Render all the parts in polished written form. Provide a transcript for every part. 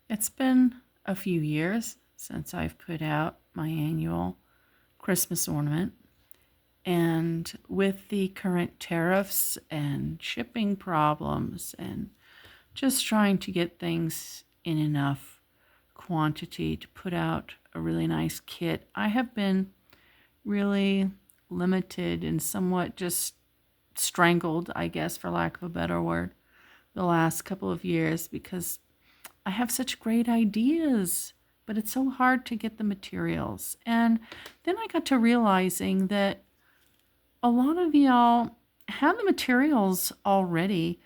It's been a few years since I've put out my annual Christmas ornament, and with the current tariffs and shipping problems and just trying to get things in enough quantity to put out a really nice kit, I have been really limited and somewhat just strangled, I guess, for lack of a better word, the last couple of years because I have such great ideas, but it's so hard to get the materials. And then I got to realizing that a lot of y'all have the materials already.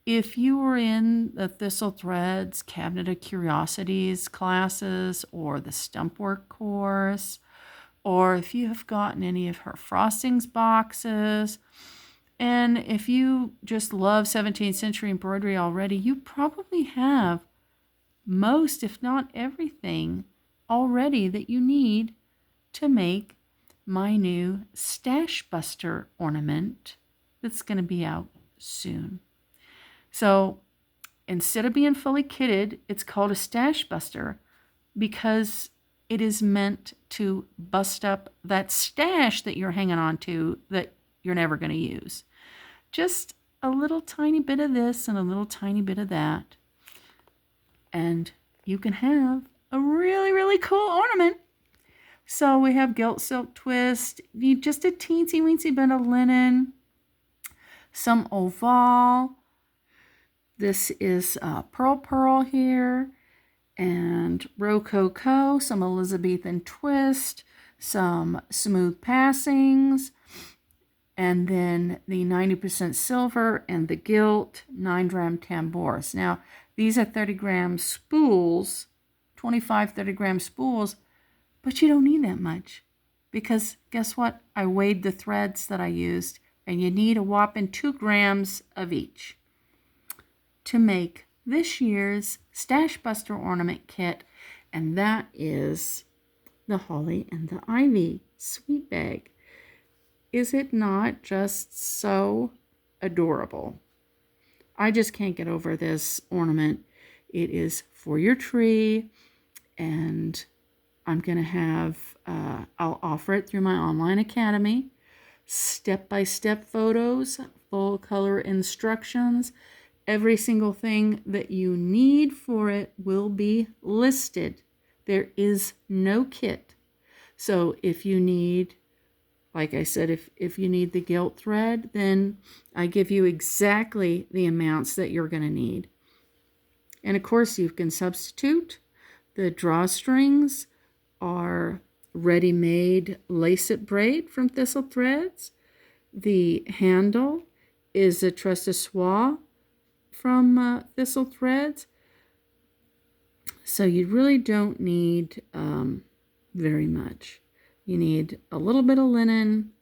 If you were in the Thistle Threads Cabinet of Curiosities classes or the Stump Work course, or if you have gotten any of her frostings boxes, and if you just love 17th century embroidery already, you probably have most, if not everything, already that you need to make my new Stash Buster ornament that's going to be out soon. So instead of being fully kitted, it's called a Stash Buster because it is meant to bust up that stash that you're hanging on to that you're never going to use. Just a little tiny bit of this and a little tiny bit of that, and you can have a really, really cool ornament. So we have gilt silk twist, need just a teensy weensy bit of linen, some oval. This is pearl here, and rococo, some Elizabethan twist, some smooth passings, and then the 90% silver and the gilt 9-gram tambours. Now, these are 30-gram spools, 25, 30-gram spools, but you don't need that much because guess what? I weighed the threads that I used, and you need a whopping 2 grams of each to make this year's Stash Buster ornament kit, and that is the Holly and the Ivy sweet bag. Is it not just so adorable? I just can't get over this ornament. It is for your tree, and I'm going to have, I'll offer it through my online academy, step-by-step photos, full color instructions. Every single thing that you need for it will be listed. There is no kit. So if you need, like I said, if you need the gilt thread, then I give you exactly the amounts that you're going to need. And of course, you can substitute. The drawstrings are ready-made lace-it braid from Thistle Threads. The handle is a tresse-soie from Thistle Threads. So you really don't need very much. You need a little bit of linen,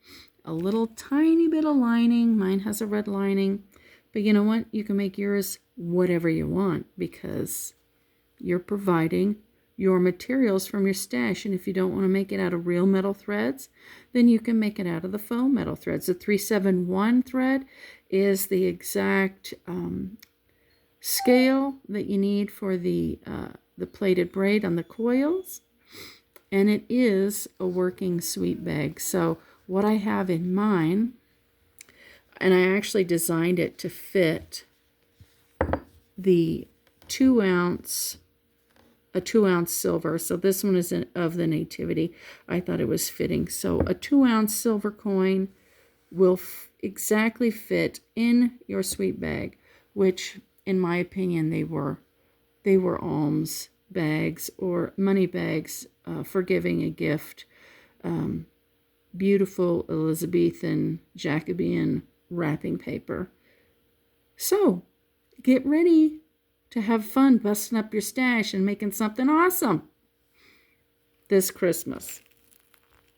a little tiny bit of lining. Mine has a red lining. But you know what? You can make yours whatever you want because you're providing your materials from your stash. And if you don't want to make it out of real metal threads, then you can make it out of the faux metal threads. The 371 thread is the exact scale that you need for the plated braid on the coils. And it is a working sweet bag. So what I have in mine, and I actually designed it to fit the 2-ounce, a 2-ounce silver. So this one is of the Nativity. I thought it was fitting. So a 2-ounce silver coin will exactly fit in your sweet bag, which in my opinion they were alms bags or money bags for giving a gift. Beautiful Elizabethan Jacobean wrapping paper. So get ready to have fun busting up your stash and making something awesome this Christmas.